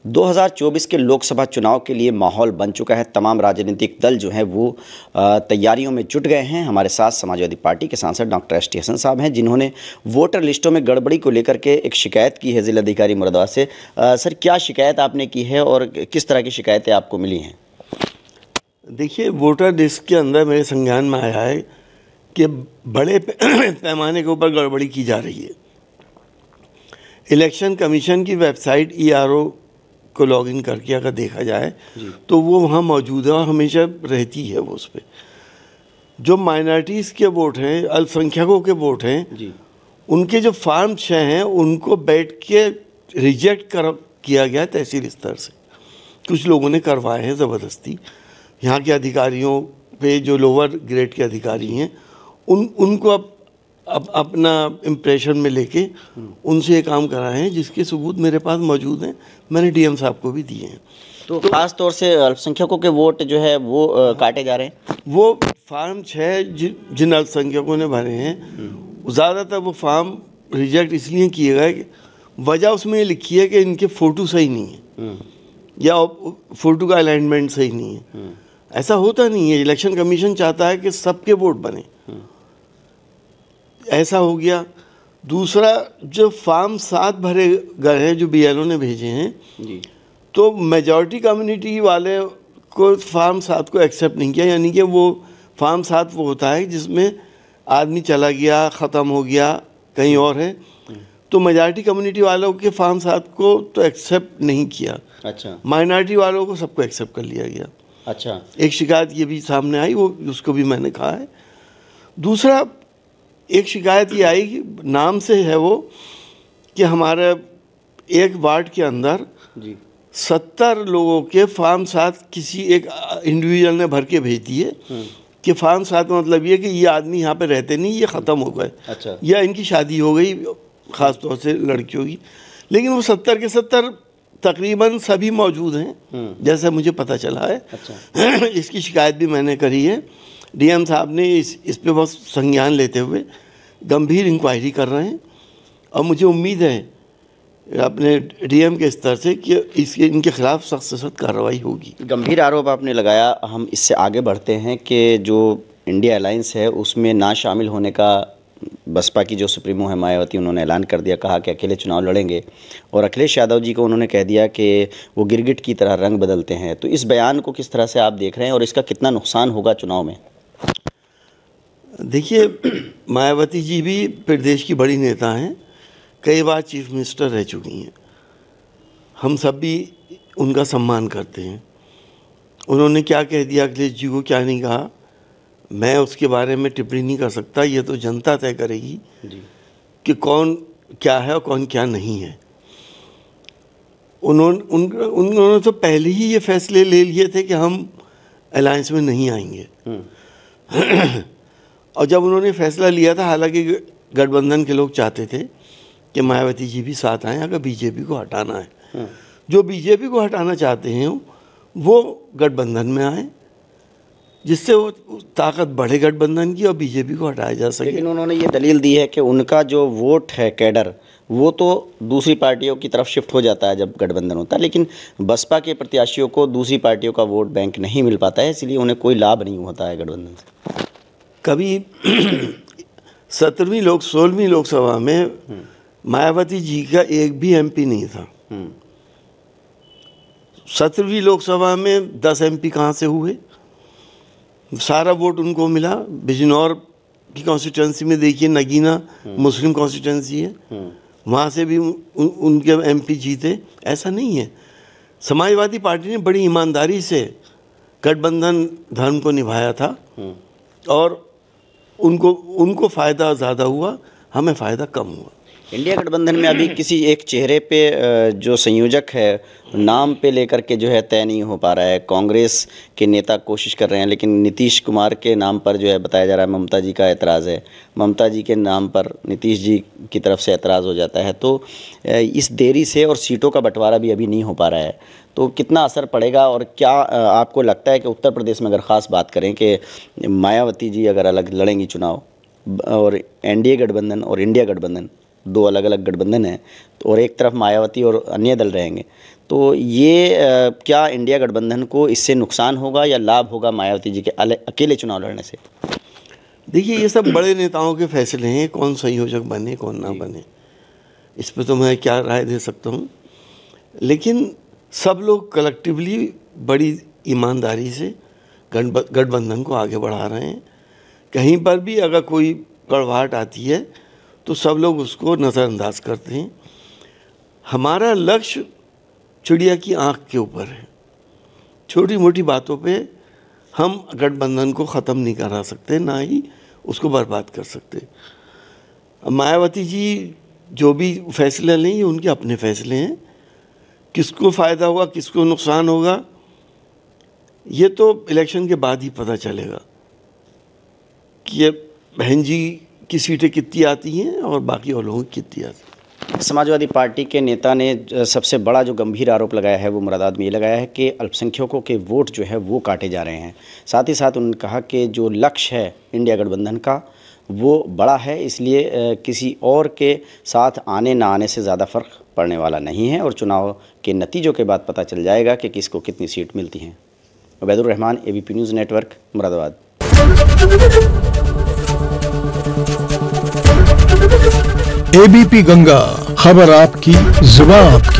2024 के लोकसभा चुनाव के लिए माहौल बन चुका है। तमाम राजनीतिक दल जो हैं वो तैयारियों में जुट गए हैं। हमारे साथ समाजवादी पार्टी के सांसद डॉक्टर एस.टी. हसन साहब हैं, जिन्होंने वोटर लिस्टों में गड़बड़ी को लेकर के एक शिकायत की है जिलाधिकारी मुरादाबाद से। सर, क्या शिकायत आपने की है और किस तरह की शिकायतें आपको मिली हैं? देखिए, वोटर लिस्ट के अंदर मेरे संज्ञान में आया है कि बड़े पैमाने के ऊपर गड़बड़ी की जा रही है। इलेक्शन कमीशन की वेबसाइट ERO को लॉगिन करके अगर देखा जाए तो वो वहाँ मौजूद है और हमेशा रहती है। वो उस पर जो माइनॉरिटीज़ के वोट हैं, अल्पसंख्यकों के वोट हैं, उनके जो फॉर्म 6 हैं उनको बैठ के रिजेक्ट किया गया तहसील स्तर से। कुछ लोगों ने करवाए हैं ज़बरदस्ती। यहाँ के अधिकारियों पे जो लोअर ग्रेड के अधिकारी हैं उनको अब अपना इम्प्रेशन में लेके उनसे ये काम कराए हैं, जिसके सबूत मेरे पास मौजूद हैं। मैंने DM साहब को भी दिए हैं। तो खास तौर से अल्पसंख्यकों के वोट जो है वो काटे जा रहे हैं। वो फॉर्म 6 जिन अल्पसंख्यकों ने भरे हैं, ज़्यादातर वो फॉर्म रिजेक्ट इसलिए किए गए कि वजह उसमें ये लिखी है कि इनके फ़ोटो सही नहीं है या फ़ोटो का अलाइनमेंट सही नहीं है। ऐसा होता नहीं है। इलेक्शन कमीशन चाहता है कि सबके वोट बने। ऐसा हो गया। दूसरा, जो फॉर्म 7 भरे गए हैं जो BLO ने भेजे हैं जी, तो मेजॉरिटी कम्युनिटी वाले को फॉर्म 7 को एक्सेप्ट नहीं किया। यानी कि वो फॉर्म 7 वो होता है जिसमें आदमी चला गया, ख़त्म हो गया, कहीं और है। तो मेजॉरिटी कम्युनिटी वालों के फॉर्म 7 को तो एक्सेप्ट नहीं किया। अच्छा। माइनॉरिटी वालों को सबको एक्सेप्ट कर लिया गया। अच्छा। एक शिकायत ये भी सामने आई, वो उसको भी मैंने कहा है। दूसरा, एक शिकायत ये आई कि नाम से है वो कि हमारे एक वार्ड के अंदर जी 70 लोगों के फॉर्म 7 किसी एक इंडिविजुअल ने भर के भेज दिए कि फॉर्म 7 का मतलब ये कि ये आदमी यहाँ पे रहते नहीं, ये ख़त्म हो गए। अच्छा। या इनकी शादी हो गई, ख़ास तौर से लड़कियों की। लेकिन वो 70 के 70 तकरीबन सभी मौजूद हैं, जैसा मुझे पता चला है। अच्छा। इसकी शिकायत भी मैंने करी है। DM साहब ने इस पे बहुत संज्ञान लेते हुए गंभीर इंक्वायरी कर रहे हैं और मुझे उम्मीद है अपने DM के स्तर से कि इनके खिलाफ सख्त से सख्त कार्रवाई होगी। गंभीर आरोप आपने लगाया। हम इससे आगे बढ़ते हैं कि जो इंडिया अलायंस है उसमें ना शामिल होने का बसपा की जो सुप्रीमो है मायावती, उन्होंने ऐलान कर दिया, कहा कि अकेले चुनाव लड़ेंगे। और अखिलेश यादव जी को उन्होंने कह दिया कि वो गिरगिट की तरह रंग बदलते हैं। तो इस बयान को किस तरह से आप देख रहे हैं और इसका कितना नुकसान होगा चुनाव में? देखिए, मायावती जी भी प्रदेश की बड़ी नेता हैं, कई बार चीफ मिनिस्टर रह चुकी हैं। हम सब भी उनका सम्मान करते हैं। उन्होंने क्या कह दिया अखिलेश जी को, क्या नहीं कहा, मैं उसके बारे में टिप्पणी नहीं कर सकता। ये तो जनता तय करेगी जी कि कौन क्या है और कौन क्या नहीं है। उन्होंने तो पहले ही ये फैसले ले लिए थे कि हम अलायंस में नहीं आएंगे। और जब उन्होंने फैसला लिया था, हालांकि गठबंधन के लोग चाहते थे कि मायावती जी भी साथ आएँ अगर BJP को हटाना है। जो BJP को हटाना चाहते हैं वो गठबंधन में आए, जिससे वो ताकत बढ़े गठबंधन की और BJP को हटाया जा सके। लेकिन उन्होंने ये दलील दी है कि उनका जो वोट है कैडर, वो तो दूसरी पार्टियों की तरफ शिफ्ट हो जाता है जब गठबंधन होता है, लेकिन बसपा के प्रत्याशियों को दूसरी पार्टियों का वोट बैंक नहीं मिल पाता है, इसलिए उन्हें कोई लाभ नहीं होता है गठबंधन से। कभी 16वीं लोकसभा में मायावती जी का एक भी MP नहीं था। 17वीं लोकसभा में 10 MP कहाँ से हुए? सारा वोट उनको मिला। बिजनौर की कॉन्स्टिट्यूंसी में देखिए, नगीना मुस्लिम कॉन्स्टिट्यूंसी है, वहाँ से भी उनके MP जीते। ऐसा नहीं है। समाजवादी पार्टी ने बड़ी ईमानदारी से गठबंधन धर्म को निभाया था और उनको फ़ायदा ज़्यादा हुआ, हमें फ़ायदा कम हुआ। इंडिया गठबंधन में अभी किसी एक चेहरे पे जो संयोजक है नाम पे लेकर के जो है तय नहीं हो पा रहा है। कांग्रेस के नेता कोशिश कर रहे हैं, लेकिन नीतीश कुमार के नाम पर जो है बताया जा रहा है ममता जी का एतराज़ है। ममता जी के नाम पर नीतीश जी की तरफ से एतराज़ हो जाता है। तो इस देरी से और सीटों का बंटवारा भी अभी नहीं हो पा रहा है, तो कितना असर पड़ेगा? और क्या आपको लगता है कि उत्तर प्रदेश में अगर ख़ास बात करें कि मायावती जी अगर अलग लड़ेंगी चुनाव और NDA गठबंधन और इंडिया गठबंधन दो अलग अलग गठबंधन हैं, तो और एक तरफ मायावती और अन्य दल रहेंगे, तो ये क्या इंडिया गठबंधन को इससे नुकसान होगा या लाभ होगा मायावती जी के अकेले चुनाव लड़ने से? देखिए, ये सब बड़े नेताओं के फैसले हैं, कौन संयोजक बने कौन ना बने, इस पर तो मैं क्या राय दे सकता हूँ। लेकिन सब लोग कलेक्टिवली बड़ी ईमानदारी से गठबंधन को आगे बढ़ा रहे हैं। कहीं पर भी अगर कोई कड़वाहट आती है तो सब लोग उसको नज़रअंदाज करते हैं। हमारा लक्ष्य चिड़िया की आँख के ऊपर है। छोटी मोटी बातों पे हम गठबंधन को ख़त्म नहीं करा सकते, ना ही उसको बर्बाद कर सकते। मायावती जी जो भी फैसले लें, ये उनके अपने फैसले हैं। किसको फ़ायदा होगा किसको नुकसान होगा, ये तो इलेक्शन के बाद ही पता चलेगा कि ये बहन जी की सीटें कितनी आती हैं और बाकी और लोगों की कितनी आती हैं। समाजवादी पार्टी के नेता ने सबसे बड़ा जो गंभीर आरोप लगाया है वो मुरादाबाद में ये लगाया है कि अल्पसंख्यकों के वोट जो है वो काटे जा रहे हैं। साथ ही साथ उन्होंने कहा कि जो लक्ष्य है इंडिया गठबंधन का वो बड़ा है, इसलिए किसी और के साथ आने ना आने से ज़्यादा फ़र्क पड़ने वाला नहीं है और चुनाव के नतीजों के बाद पता चल जाएगा कि किसको कितनी सीट मिलती हैं। Ubaidur Rahman, ABP news network, Moradabad. ABP Ganga, खबर आपकी, जुबान आपकी।